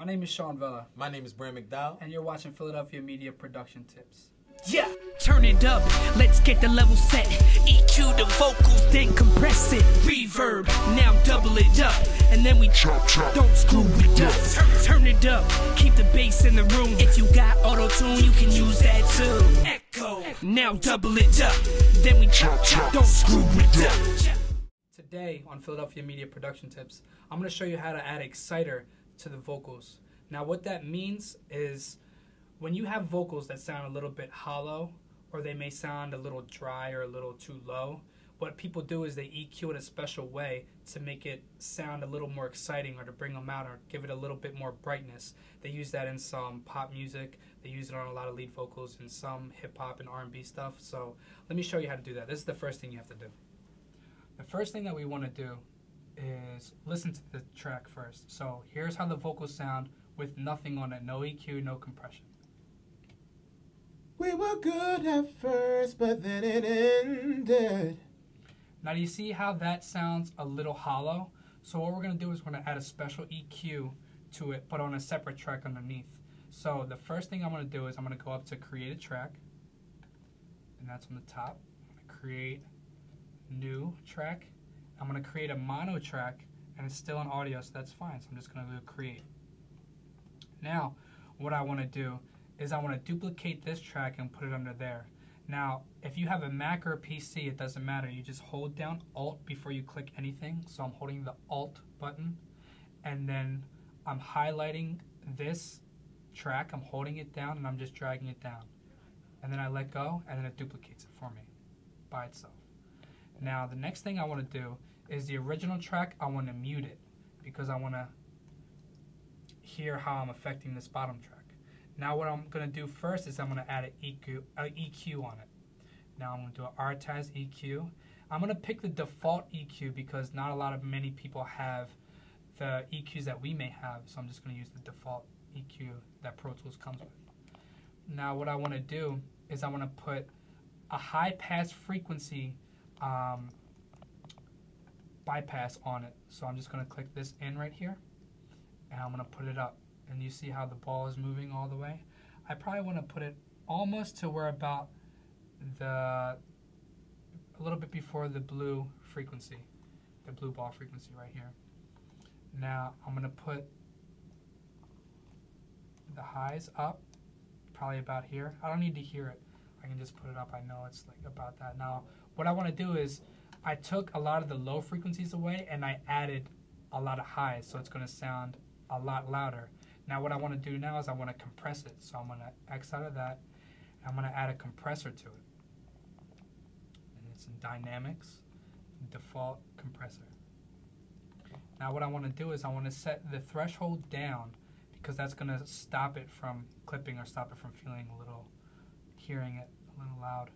My name is Shawn Vela. My name is Brand McDowell. And you're watching Philadelphia Media Production Tips. Yeah, turn it up, let's get the level set. EQ the vocals, then compress it. Reverb, now double it up. And then we chop, don't screw it up. Turn it up, keep the bass in the room. If you got auto-tune, you can use that too. Echo, now double it up. Then we chop, don't screw it up. Today on Philadelphia Media Production Tips, I'm going to show you how to add exciter to the vocals. Now what that means is when you have vocals that sound a little bit hollow, or they may sound a little dry or a little too low, what people do is they EQ it a special way to make it sound a little more exciting, or to bring them out, or give it a little bit more brightness. They use that in some pop music. They use it on a lot of lead vocals in some hip-hop and R&B stuff. So let me show you how to do that. This is the first thing you have to do. The first thing that we want to do is listen to the track first. So here's how the vocals sound with nothing on it. No EQ, no compression. We were good at first, but then it ended. Now do you see how that sounds a little hollow? So what we're going to do is we're going to add a special EQ to it, but on a separate track underneath. So the first thing I'm going to do is I'm going to go up to create a track, and that's on the top. I'm going to create new track. I'm going to create a mono track, and it's still in audio, so that's fine. So I'm just going to do create. Now what I want to do is I want to duplicate this track and put it under there. Now, if you have a Mac or a PC, it doesn't matter. You just hold down Alt before you click anything. So I'm holding the Alt button, and then I'm highlighting this track. I'm holding it down, and I'm just dragging it down. And then I let go, and then it duplicates it for me by itself. Now, the next thing I want to do is the original track, I want to mute it because I want to hear how I'm affecting this bottom track. Now what I'm going to do first is I'm going to add an EQ on it. Now I'm going to do an RTAS EQ. I'm going to pick the default EQ because not many people have the EQs that we may have, so I'm just going to use the default EQ that Pro Tools comes with. Now what I want to do is I want to put a high pass frequency bypass on it. So I'm just going to click this in right here, and I'm going to put it up. And you see how the ball is moving all the way? I probably want to put it almost to where about a little bit before the blue frequency, the blue ball frequency right here. Now I'm going to put the highs up, probably about here. I don't need to hear it. I can just put it up. I know it's like about that. Now what I want to do is I took a lot of the low frequencies away and I added a lot of highs, so it's going to sound a lot louder. Now what I want to do now is I want to compress it. So I'm going to X out of that, and I'm going to add a compressor to it. And it's in Dynamics, Default Compressor. Now what I want to do is I want to set the threshold down because that's going to stop it from clipping or stop it from hearing it a little loud.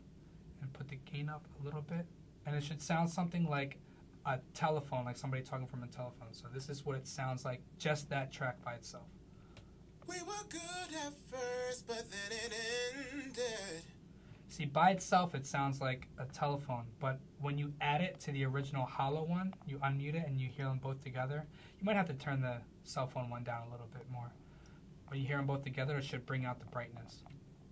And put the gain up a little bit. And it should sound something like a telephone, like somebody talking from a telephone. So this is what it sounds like, just that track by itself. We were good at first, but then it ended. See, by itself it sounds like a telephone, but when you add it to the original hollow one, you unmute it and you hear them both together. You might have to turn the cell phone one down a little bit more. When you hear them both together, it should bring out the brightness.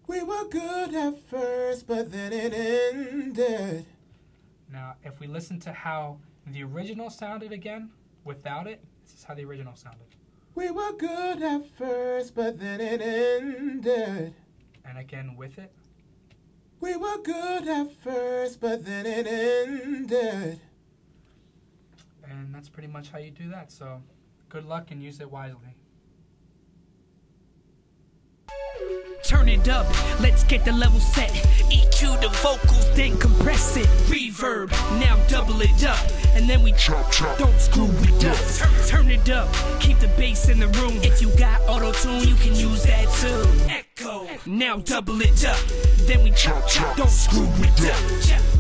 We were good at first, but then it ended. Now, if we listen to how the original sounded again, without it, this is how the original sounded. We were good at first, but then it ended. And again with it. We were good at first, but then it ended. And that's pretty much how you do that. So good luck and use it wisely. Turn it up, let's get the level set. EQ the vocals, then compress it. Reverb, now double it up. And then we chop, don't screw it up. Turn it up, keep the bass in the room. If you got auto-tune, you can use that too. Echo, now double it up. Then we chop, don't screw it up.